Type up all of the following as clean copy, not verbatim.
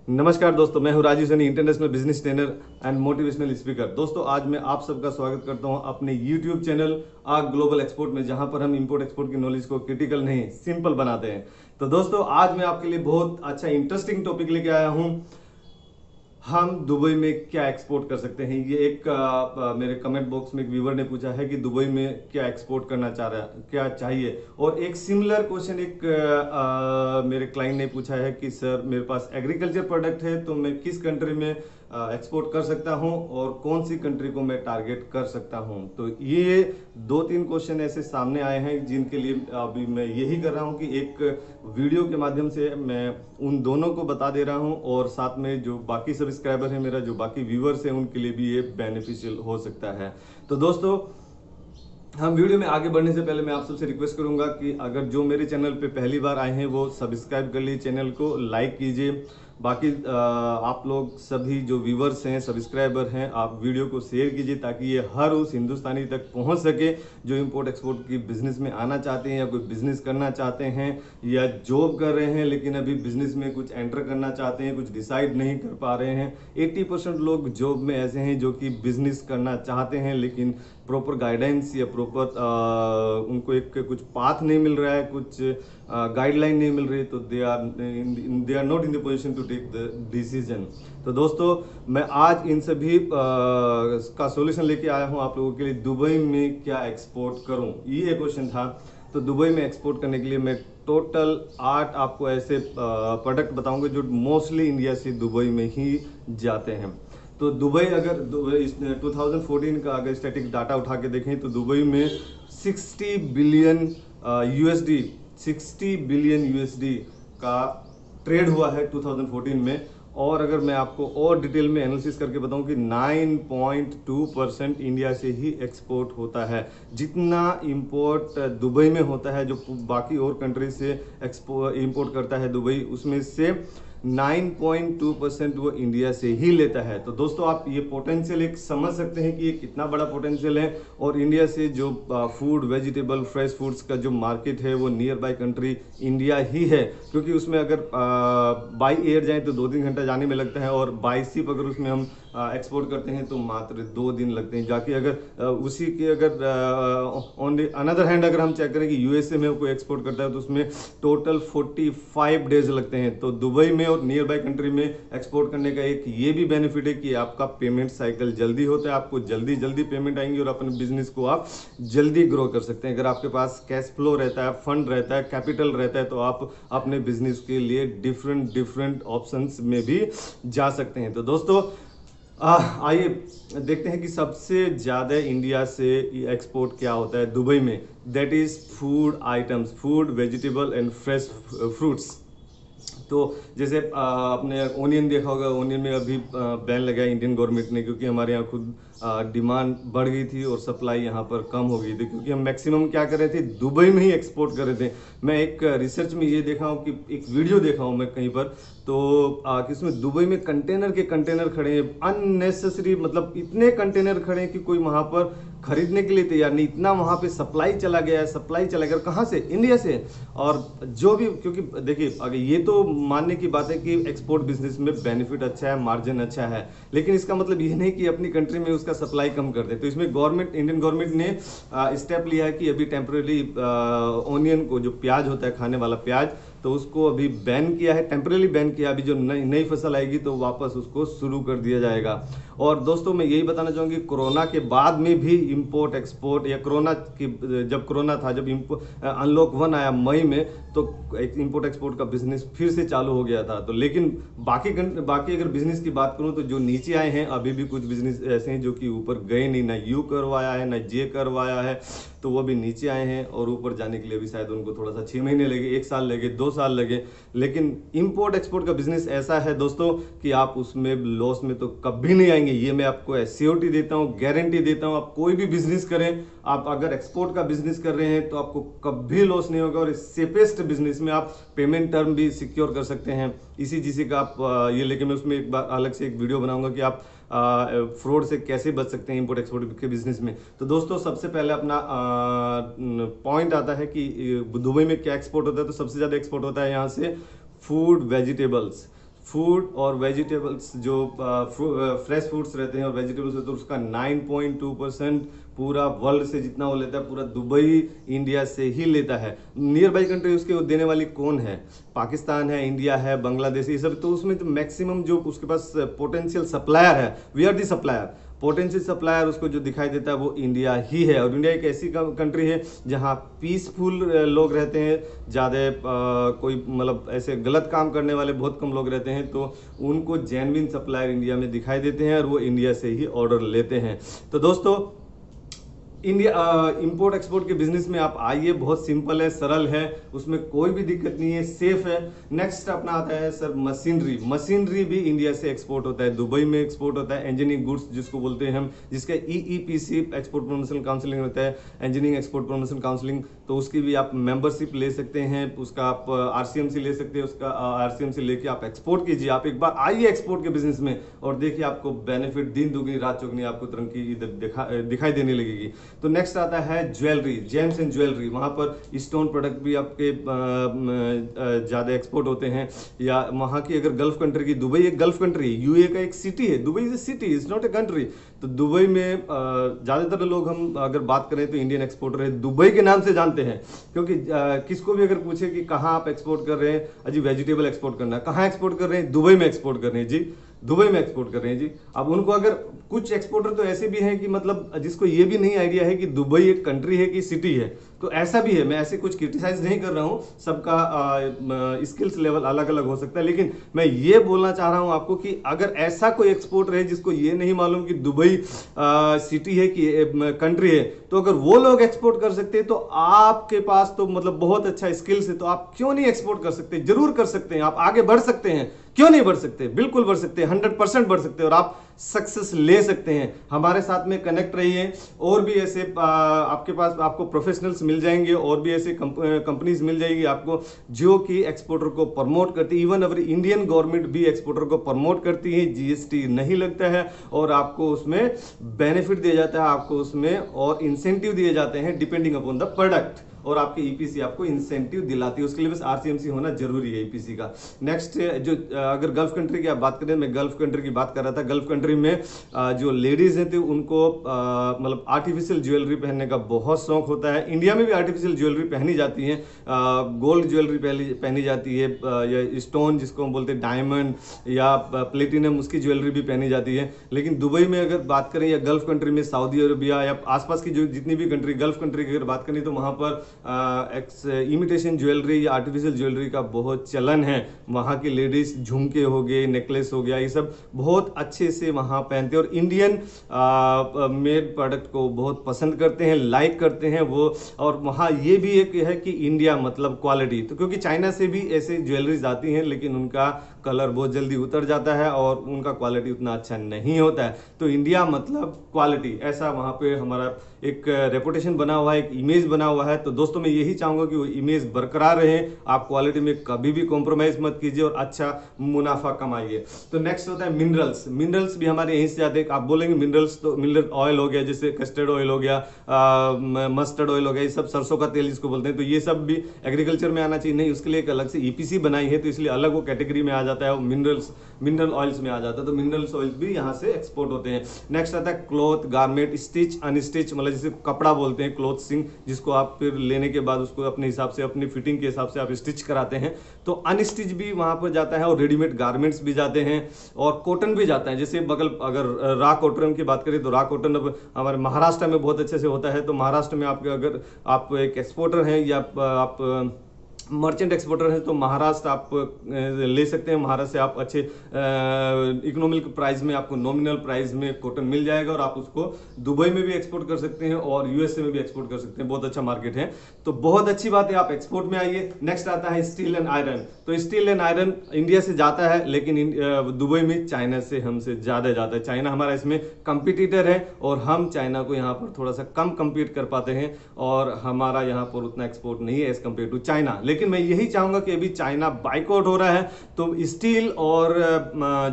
नमस्कार दोस्तों, मैं हूं Rajeev Saini, international business trainer and motivational speaker. दोस्तों, आज मैं आप सबका स्वागत करता हूं अपने YouTube चैनल आग ग्लोबल एक्सपोर्ट में, जहां पर हम इंपोर्ट एक्सपोर्ट की नॉलेज को क्रिटिकल नहीं सिंपल बनाते हैं। तो दोस्तों, आज मैं आपके लिए बहुत अच्छा इंटरेस्टिंग टॉपिक लेके आया हूं। हम दुबई में क्या एक्सपोर्ट कर सकते हैं। ये एक मेरे कमेंट बॉक्स में एक व्यूवर ने पूछा है कि दुबई में क्या एक्सपोर्ट करना चाह रहा है, क्या चाहिए। और एक सिमिलर क्वेश्चन एक मेरे क्लाइंट ने पूछा है कि सर, मेरे पास एग्रीकल्चर प्रोडक्ट है तो मैं किस कंट्री में एक्सपोर्ट कर सकता हूं और कौन सी कंट्री को मैं टारगेट कर सकता हूं। तो ये दो तीन क्वेश्चन ऐसे सामने आए हैं जिनके लिए अभी मैं यही कर रहा हूं कि एक वीडियो के माध्यम से मैं उन दोनों को बता दे रहा हूं, और साथ में जो बाकी सब्सक्राइबर है मेरा, जो बाकी व्यूवर्स हैं, उनके लिए भी ये बेनिफिशियल हो सकता है। तो दोस्तों, हम वीडियो में आगे बढ़ने से पहले मैं आप सबसे रिक्वेस्ट करूंगा कि अगर जो मेरे चैनल पे पहली बार आए हैं वो सब्सक्राइब कर लीजिए, चैनल को लाइक कीजिए। बाकी आप लोग सभी जो व्यूवर्स हैं, सब्सक्राइबर हैं, आप वीडियो को शेयर कीजिए ताकि ये हर उस हिंदुस्तानी तक पहुंच सके जो इंपोर्ट एक्सपोर्ट की बिजनेस में आना चाहते हैं, या कोई बिजनेस करना चाहते हैं, या जॉब कर रहे हैं लेकिन अभी बिजनेस में कुछ एंटर करना चाहते हैं, कुछ डिसाइड नहीं कर पा रहे हैं। 80% लोग जॉब में ऐसे हैं जो कि बिजनेस करना चाहते हैं लेकिन प्रॉपर गाइडेंस या प्रॉपर उनको एक कुछ पाथ नहीं मिल रहा है, कुछ गाइडलाइन नहीं मिल रही, तो they are not in the position to take the decision. तो दोस्तों, मैं आज इन सभी का सॉल्यूशन लेके आया हूं आप लोगों के लिए। दुबई में क्या एक्सपोर्ट करूं, ये क्वेश्चन था। तो दुबई में एक्सपोर्ट करने के लिए मैं टोटल 8 आपको ऐसे प्रोडक्ट बताऊंगा जो मोस्टली इंडिया से दुबई में ही जाते हैं। तो दुबई, अगर 2014 का अगर स्टैटिक डाटा उठा के देखें तो दुबई में 60 बिलियन यूएसडी 60 बिलियन यूएसडी का ट्रेड हुआ है 2014 में। और अगर मैं आपको और डिटेल में एनालिसिस करके बताऊं कि 9.2% इंडिया से ही एक्सपोर्ट होता है। जितना इंपोर्ट दुबई में होता है, जो बाकी और कंट्री से इंपोर्ट करता है दुबई, उसमें से 9.2% वो इंडिया से ही लेता है। तो दोस्तों, आप ये पोटेंशियल एक समझ सकते हैं कि ये कितना बड़ा पोटेंशियल है। और इंडिया से जो फूड, वेजिटेबल, फ्रेश फूड्स का जो मार्केट है वो नियर बाय कंट्री इंडिया ही है, क्योंकि उसमें अगर बाई एयर जाएं तो 2-3 घंटा जाने में लगता है, और बाई शिप अगर उसमें हम एक्सपोर्ट करते हैं तो मात्र 2 दिन लगते हैं जाके। अगर उसी के अगर ऑन अनदर हैंड अगर हम चेक करें कि यूएसए में कोई एक्सपोर्ट करता है तो उसमें टोटल 45 डेज लगते हैं। तो दुबई में और नियर बाय कंट्री में एक्सपोर्ट करने का एक ये भी बेनिफिट है कि आपका पेमेंट साइकिल जल्दी होता है, आपको जल्दी जल्दी पेमेंट आएंगी और अपने बिजनेस को आप जल्दी ग्रो कर सकते हैं। अगर आपके पास कैश फ्लो रहता है, फंड रहता है, कैपिटल रहता है, तो आप अपने बिजनेस के लिए डिफरेंट ऑप्शंस में भी जा सकते हैं। तो दोस्तों, आइए देखते हैं कि सबसे ज़्यादा इंडिया से एक्सपोर्ट क्या होता है दुबई में। That is food items, food, vegetable and fresh fruits. तो जैसे आपने ओनियन देखा होगा, ओनियन में अभी बैन लगाया इंडियन गवर्नमेंट ने, क्योंकि हमारे यहाँ खुद डिमांड बढ़ गई थी और सप्लाई यहाँ पर कम हो गई थी, क्योंकि हम मैक्सिमम क्या कर रहे थे, दुबई में ही एक्सपोर्ट कर रहे थे। मैं एक रिसर्च में ये देखा हूँ कि एक वीडियो देखा हूँ मैं कहीं पर, तो किसमें दुबई में कंटेनर के कंटेनर खड़े हैं, अननेसेसरी, मतलब इतने कंटेनर खड़े हैं कि कोई वहाँ पर खरीदने के लिए तैयार नहीं। इतना वहाँ पे सप्लाई चला गया है, सप्लाई चला गया। कहाँ से? इंडिया से। और जो भी, क्योंकि देखिए, अगर ये तो मानने की बात है कि एक्सपोर्ट बिजनेस में बेनिफिट अच्छा है, मार्जिन अच्छा है, लेकिन इसका मतलब ये नहीं कि अपनी कंट्री में उसका सप्लाई कम कर दे। तो इसमें गवर्नमेंट, इंडियन गवर्नमेंट ने स्टेप लिया है कि अभी टेम्परेरी ऑनियन को, जो प्याज होता है, खाने वाला प्याज, तो उसको अभी बैन किया है, टेम्परेरी बैन किया। अभी जो नई फसल आएगी तो वापस उसको शुरू कर दिया जाएगा। और दोस्तों, मैं यही बताना चाहूँगी, कोरोना के बाद में भी इंपोर्ट एक्सपोर्ट, या कोरोना की, जब कोरोना था, जब अनलॉक 1 आया मई में, तो इंपोर्ट एक्सपोर्ट का बिजनेस फिर से चालू हो गया था। तो लेकिन बाकी अगर बिजनेस की बात करूं तो जो नीचे आए हैं, अभी भी कुछ बिजनेस ऐसे हैं जो कि ऊपर गए नहीं, ना यू करवाया है, ना जे करवाया है, तो वो भी नीचे आए हैं। और ऊपर जाने के लिए भी शायद उनको थोड़ा सा 6 महीने लगे, 1 साल लगे, 2 साल लगे। लेकिन इंपोर्ट एक्सपोर्ट का बिजनेस ऐसा है दोस्तों कि आप उसमें लॉस में तो कभी नहीं आएंगे। ये मैं आपको एश्योरिटी देता हूँ, गारंटी देता हूँ। आप कोई भी बिजनेस करें, आप अगर एक्सपोर्ट का बिजनेस कर रहे हैं तो आपको कभी लॉस नहीं होगा। और इस सेफेस्ट बिजनेस में आप पेमेंट टर्म भी सिक्योर कर सकते हैं। इसी चीज़ का आप ये लेके मैं उसमें एक बार अलग से एक वीडियो बनाऊंगा कि आप फ्रॉड से कैसे बच सकते हैं इंपोर्ट एक्सपोर्ट के बिजनेस में। तो दोस्तों, सबसे पहले अपना पॉइंट आता है कि दुबई में क्या एक्सपोर्ट होता है। तो सबसे ज़्यादा एक्सपोर्ट होता है यहाँ से फूड, वेजिटेबल्स। फूड और वेजिटेबल्स जो फ्रेश फूड्स रहते हैं और वेजिटेबल्स रहते हैं उसका 9.2% पूरा वर्ल्ड से जितना वो लेता है पूरा दुबई इंडिया से ही लेता है। नियर बाई कंट्री उसके देने वाली कौन है? पाकिस्तान है, इंडिया है, बांग्लादेश, ये सब। तो उसमें तो मैक्सिमम जो उसके पास पोटेंशियल सप्लायर है, we are the supplier, potential supplier उसको जो दिखाई देता है वो इंडिया ही है। और इंडिया एक ऐसी कंट्री है जहां पीसफुल लोग रहते हैं, ज़्यादा कोई मतलब ऐसे गलत काम करने वाले बहुत कम लोग रहते हैं, तो उनको जेन्युइन सप्लायर इंडिया में दिखाई देते हैं और वो इंडिया से ही ऑर्डर लेते हैं। तो दोस्तों इंडिया इंपोर्ट एक्सपोर्ट के बिजनेस में आप आइए, बहुत सिंपल है, सरल है, उसमें कोई भी दिक्कत नहीं है, सेफ है। नेक्स्ट अपना आता है सर मशीनरी। मशीनरी भी इंडिया से एक्सपोर्ट होता है, दुबई में एक्सपोर्ट होता है। इंजीनियरिंग गुड्स जिसको बोलते हैं हम, जिसका EEPC एक्सपोर्ट प्रमोशन काउंसिलिंग होता है, इंजीनियरिंग एक्सपोर्ट प्रमोशन काउंसिलिंग, तो उसकी भी आप मेंबरशिप ले सकते हैं, उसका आप RCMC ले सकते हैं, उसका RCMC लेके आप एक्सपोर्ट कीजिए। आप एक बार आइए एक्सपोर्ट के बिजनेस में और देखिए आपको बेनिफिट दिन दुगनी रात चौगनी आपको तरक्की इधर दिखाई देने लगेगी। तो नेक्स्ट आता है ज्वेलरी, जेम्स एंड ज्वेलरी। वहां पर स्टोन प्रोडक्ट भी आपके ज्यादा एक्सपोर्ट होते हैं। या वहां की अगर गल्फ कंट्री की, दुबई एक गल्फ कंट्री, UAE का एक सिटी है, Dubai is a city, is not a country. तो दुबई में ज्यादातर लोग, हम अगर बात करें तो इंडियन एक्सपोर्टर है दुबई के नाम से जानते हैं, क्योंकि किसको भी अगर पूछे कि कहाँ आप एक्सपोर्ट कर रहे हैं, अजी वेजिटेबल एक्सपोर्ट करना है, कहाँ एक्सपोर्ट कर रहे हैं, दुबई में एक्सपोर्ट कर रहे हैं जी, दुबई में एक्सपोर्ट कर रहे हैं जी। अब उनको अगर कुछ एक्सपोर्टर तो ऐसे भी हैं कि मतलब जिसको ये भी नहीं आइडिया है कि दुबई एक कंट्री है कि सिटी है, तो ऐसा भी है। मैं ऐसे कुछ क्रिटिसाइज नहीं कर रहा हूं, सबका स्किल्स लेवल अलग अलग हो सकता है, लेकिन मैं ये बोलना चाह रहा हूं आपको कि अगर ऐसा कोई एक्सपोर्टर है जिसको ये नहीं मालूम कि दुबई सिटी है कि कंट्री है, तो अगर वो लोग एक्सपोर्ट कर सकते हैं तो आपके पास तो मतलब बहुत अच्छा स्किल्स है, तो आप क्यों नहीं एक्सपोर्ट कर सकते? जरूर कर सकते हैं, आप आगे बढ़ सकते हैं, क्यों नहीं बढ़ सकते? बिल्कुल बढ़ सकते हैं, 100% बढ़ सकते हैं और आप सक्सेस ले सकते हैं। हमारे साथ में कनेक्ट रहिए, और भी ऐसे आपके पास आपको प्रोफेशनल्स मिल जाएंगे, और भी ऐसे कंपनीज मिल जाएगी आपको जो कि एक्सपोर्टर को प्रमोट करती है। इवन अगर इंडियन गवर्नमेंट भी एक्सपोर्टर को प्रमोट करती है, GST नहीं लगता है और आपको उसमें बेनिफिट दिया जाता है, आपको उसमें और इंसेंटिव दिए जाते हैं डिपेंडिंग अपॉन द प्रोडक्ट, और आपके EPC आपको इंसेंटिव दिलाती है। उसके लिए बस RCMC होना जरूरी है EPC का। नेक्स्ट जो अगर गल्फ कंट्री की आप बात करें, मैं गल्फ कंट्री की बात कर रहा था। गल्फ कंट्री में जो लेडीज हैं तो उनको मतलब आर्टिफिशियल ज्वेलरी पहनने का बहुत शौक होता है। इंडिया में भी आर्टिफिशियल ज्वेलरी पहनी जाती है, गोल्ड ज्वेलरी पहनी जाती है, या स्टोन जिसको हम बोलते हैं डायमंड या प्लेटिनम, उसकी ज्वेलरी भी पहनी जाती है। लेकिन दुबई में अगर बात करें या गल्फ कंट्री में, सऊदी अरबिया या आसपास की जो जितनी भी कंट्री गल्फ कंट्री की अगर बात करें, तो वहां पर इमिटेशन ज्वेलरी या आर्टिफिशियल ज्वेलरी का बहुत चलन है। वहाँ की लेडीज झुमके हो गए, नेकलेस हो गया, ये सब बहुत अच्छे से वहाँ पहनते हैं और इंडियन मेड प्रोडक्ट को बहुत पसंद करते हैं, लाइक करते हैं वो। और वहाँ ये भी एक है कि इंडिया मतलब क्वालिटी, तो क्योंकि चाइना से भी ऐसे ज्वेलरीज आती हैं लेकिन उनका कलर बहुत जल्दी उतर जाता है और उनका क्वालिटी उतना अच्छा नहीं होता है। तो इंडिया मतलब क्वालिटी, ऐसा वहाँ पे हमारा एक रेपुटेशन बना हुआ है, एक इमेज बना हुआ है। तो दोस्तों मैं यही चाहूंगा कि वो इमेज बरकरार रहे, आप क्वालिटी में कभी भी कॉम्प्रोमाइज मत कीजिए और अच्छा मुनाफा कमाइए। तो नेक्स्ट होता है मिनरल्स। मिनरल्स भी हमारे यहीं से आते हैं। आप बोलेंगे मिनरल्स, तो मिनरल ऑयल हो गया, जैसे कस्टर्ड ऑयल हो गया, मस्टर्ड ऑयल हो गया, ये सब सरसों का तेल जिसको बोलते हैं, तो ये सब भी एग्रीकल्चर में आना चाहिए। नहीं, उसके लिए एक अलग से EPC बनाई है, तो इसलिए अलग वो कैटेगरी में आ जाता है, वो मिनरल ऑयल्स में आ जाता है। तो मिनरल्स ऑयल्स भी यहाँ से एक्सपोर्ट होते हैं। नेक्स्ट आता है क्लॉथ, गारमेंट, स्टिच, अनस्टिच, मतलब जिसे कपड़ा बोलते हैं, क्लोथिंग, जिसको आप फिर लेने के बाद उसको अपने हिसाब से, अपनी फिटिंग के हिसाब से आप स्टिच कराते हैं। तो अनस्टिच भी वहां पर जाता है और रेडीमेड गारमेंट्स भी जाते हैं और कॉटन भी जाता है। जैसे बगल अगर रा कॉटन की बात करें तो रा कॉटन अब हमारे महाराष्ट्र में बहुत अच्छे से होता है। तो महाराष्ट्र में आपके अगर आप एक एक्सपोर्टर हैं या आप मर्चेंट एक्सपोर्टर है तो महाराष्ट्र आप ले सकते हैं। महाराष्ट्र से आप अच्छे इकोनॉमिक प्राइस में, आपको नॉमिनल प्राइस में कॉटन मिल जाएगा और आप उसको दुबई में भी एक्सपोर्ट कर सकते हैं और USA में भी एक्सपोर्ट कर सकते हैं। बहुत अच्छा मार्केट है, तो बहुत अच्छी बात है, आप एक्सपोर्ट में आइए। नेक्स्ट आता है स्टील एंड आयरन। तो स्टील एंड आयरन इंडिया से जाता है, लेकिन दुबई में चाइना से हमसे ज्यादा जाता है। चाइना हमारा इसमें कंपिटिटर है और हम चाइना को यहाँ पर थोड़ा सा कम कम्पीट कर पाते हैं और हमारा यहाँ पर उतना एक्सपोर्ट नहीं है एज कम्पेयर टू चाइना। लेकिन मैं यही चाहूंगा कि अभी चाइना बाइकआउट हो रहा है, तो स्टील और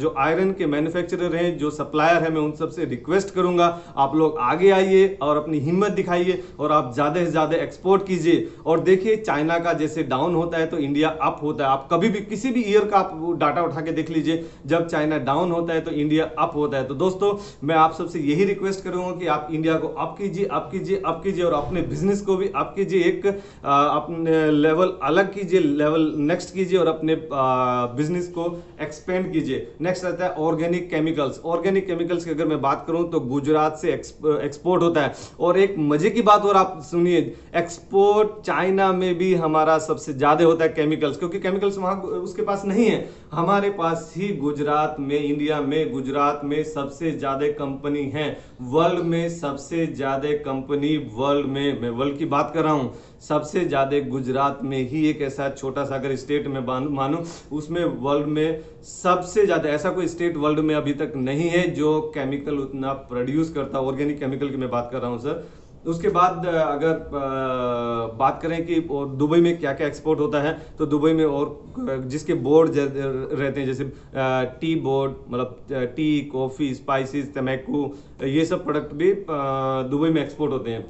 जो आयरन के मैन्युफैक्चरर हैं, जो सप्लायर है, मैं उन सबसे रिक्वेस्ट करूंगा आप लोग आगे आइए और अपनी हिम्मत दिखाइए और आप ज्यादा से ज्यादा एक्सपोर्ट कीजिए। और देखिए चाइना का जैसे डाउन होता है तो इंडिया अप होता है। आप कभी भी किसी भी ईयर का आप डाटा उठा के देख लीजिए, जब चाइना डाउन होता है तो इंडिया अप होता है। तो दोस्तों मैं आप सबसे यही रिक्वेस्ट करूंगा कि आप इंडिया को अप कीजिए, अप कीजिए, अप कीजिए और अपने बिजनेस को भी अप कीजिए, एक अपने लेवल अलग कीजिए, लेवल नेक्स्ट कीजिए और अपने बिजनेस को एक्सपेंड कीजिए। नेक्स्ट आता है ऑर्गेनिक केमिकल्स। ऑर्गेनिक केमिकल्स की अगर मैं बात करूं तो गुजरात से एक्सपोर्ट होता है। और एक मजे की बात और आप सुनिए, एक्सपोर्ट चाइना में भी हमारा सबसे ज्यादा होता है केमिकल्स, क्योंकि केमिकल्स वहां उसके पास नहीं है, हमारे पास ही गुजरात में, इंडिया में गुजरात में सबसे ज्यादा कंपनी है। वर्ल्ड में सबसे ज्यादा कंपनी, वर्ल्ड में, मैं वर्ल्ड की बात कर रहा हूं, सबसे ज्यादा गुजरात में ही एक ऐसा छोटा सा अगर स्टेट में मानूं, उसमें वर्ल्ड में सबसे ज्यादा, ऐसा कोई स्टेट वर्ल्ड में अभी तक नहीं है जो केमिकल उतना प्रोड्यूस करता, ऑर्गेनिक केमिकल की मैं बात कर रहा हूं सर। उसके बाद अगर बात करें कि दुबई में क्या क्या एक्सपोर्ट होता है, तो दुबई में और जिसके बोर्ड रहते हैं, जैसे टी बोर्ड, मतलब टी, कॉफी, स्पाइसेस, तंबाकू, ये सब प्रोडक्ट भी दुबई में एक्सपोर्ट होते हैं।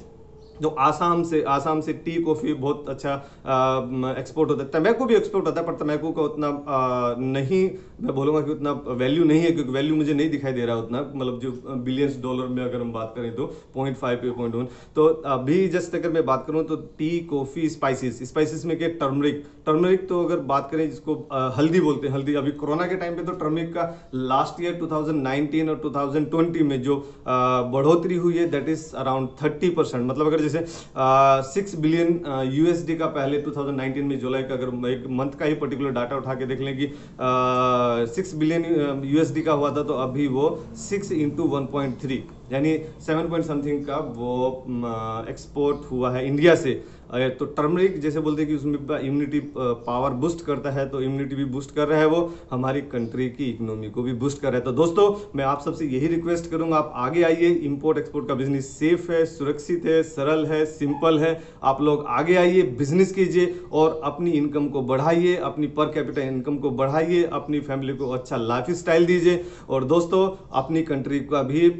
जो आसाम से टी, कॉफी बहुत अच्छा एक्सपोर्ट होता है। तंबाकू भी एक्सपोर्ट होता है, पर तंबाकू का उतना नहीं, मैं बोलूंगा कि उतना वैल्यू नहीं है, क्योंकि वैल्यू मुझे नहीं दिखाई दे रहा उतना, मतलब जो बिलियंस डॉलर में अगर हम बात करें तो 0.5 पे 0.1। तो अभी जस्ट अगर मैं बात करूं तो टी, कॉफी, स्पाइसेस में के टर्मरिक तो अगर बात करें जिसको हल्दी बोलते हैं, हल्दी, अभी कोरोना के टाइम पे तो टर्मरिक का लास्ट ईयर 2019 और 2020 में जो बढ़ोतरी हुई है दैट इज अराउंड 30%। मतलब अगर जैसे 6 बिलियन यूएसडी का पहले 2019 में जुलाई का अगर एक मंथ का ही पर्टिकुलर डाटा उठा के देख लें कि 6 बिलियन यूएसडी का हुआ था, तो अभी वो 6 इंटू 1.3 यानी 7 पॉइंट समथिंग का वो एक्सपोर्ट हुआ है इंडिया से। तो टर्मरिक जैसे बोलते हैं कि उसमें इम्यूनिटी पावर बूस्ट करता है, तो इम्यूनिटी भी बूस्ट कर रहा है, वो हमारी कंट्री की इकोनॉमी को भी बूस्ट कर रहा है। तो दोस्तों मैं आप सबसे यही रिक्वेस्ट करूंगा, आप आगे आइए। इंपोर्ट एक्सपोर्ट का बिजनेस सेफ है, सुरक्षित है, सरल है, सिंपल है। आप लोग आगे आइए, बिजनेस कीजिए और अपनी इनकम को बढ़ाइए, अपनी पर कैपिटा इनकम को बढ़ाइए, अपनी फैमिली को अच्छा लाइफ स्टाइल दीजिए। और दोस्तों अपनी कंट्री का भी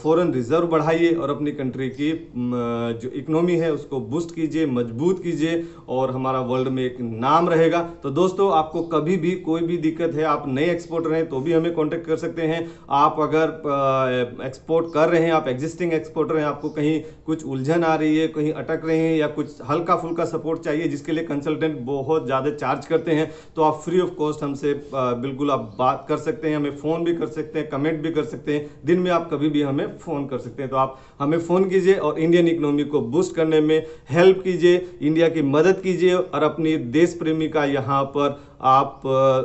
फॉरेन रिजर्व बढ़ाइए और अपनी कंट्री की जो इकोनॉमी है उसको बूस्ट कीजिए, मजबूत कीजिए और हमारा वर्ल्ड में एक नाम रहेगा। तो दोस्तों आपको कभी भी कोई भी दिक्कत है, आप नए एक्सपोर्टर हैं तो भी हमें कांटेक्ट कर सकते हैं। आप अगर एक्सपोर्ट कर रहे हैं, आप एग्जिस्टिंग एक्सपोर्टर हैं, आपको कहीं कुछ उलझन आ रही है, कहीं अटक रहे हैं या कुछ हल्का फुल्का सपोर्ट चाहिए जिसके लिए कंसल्टेंट बहुत ज्यादा चार्ज करते हैं, तो आप फ्री ऑफ कॉस्ट हमसे बिल्कुल आप बात कर सकते हैं, हमें फोन भी कर सकते हैं, कमेंट भी कर सकते हैं, दिन में आप कभी भी हमें फोन कर सकते हैं। तो आप हमें फोन कीजिए और इंडियन इकोनॉमी को बूस्ट करने में हेल्प कीजिए, इंडिया की मदद कीजिए और अपनी देश प्रेमी का यहाँ पर आप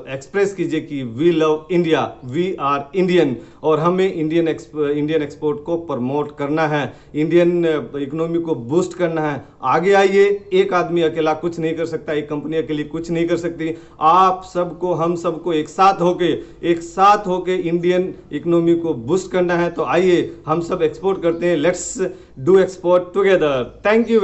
एक्सप्रेस कीजिए कि we love India, we are Indian और हमें इंडियन एक्सपोर्ट को प्रमोट करना है, इंडियन इकोनॉमी को बूस्ट करना है। आगे आइए, एक आदमी अकेला कुछ नहीं कर सकता, एक कंपनी अकेली कुछ नहीं कर सकती। आप सबको, हम सबको एक साथ होके इंडियन इकोनॉमी को बूस्ट करना है। तो आइए हम सब एक्सपोर्ट करते हैं, let's do export together. Thank you.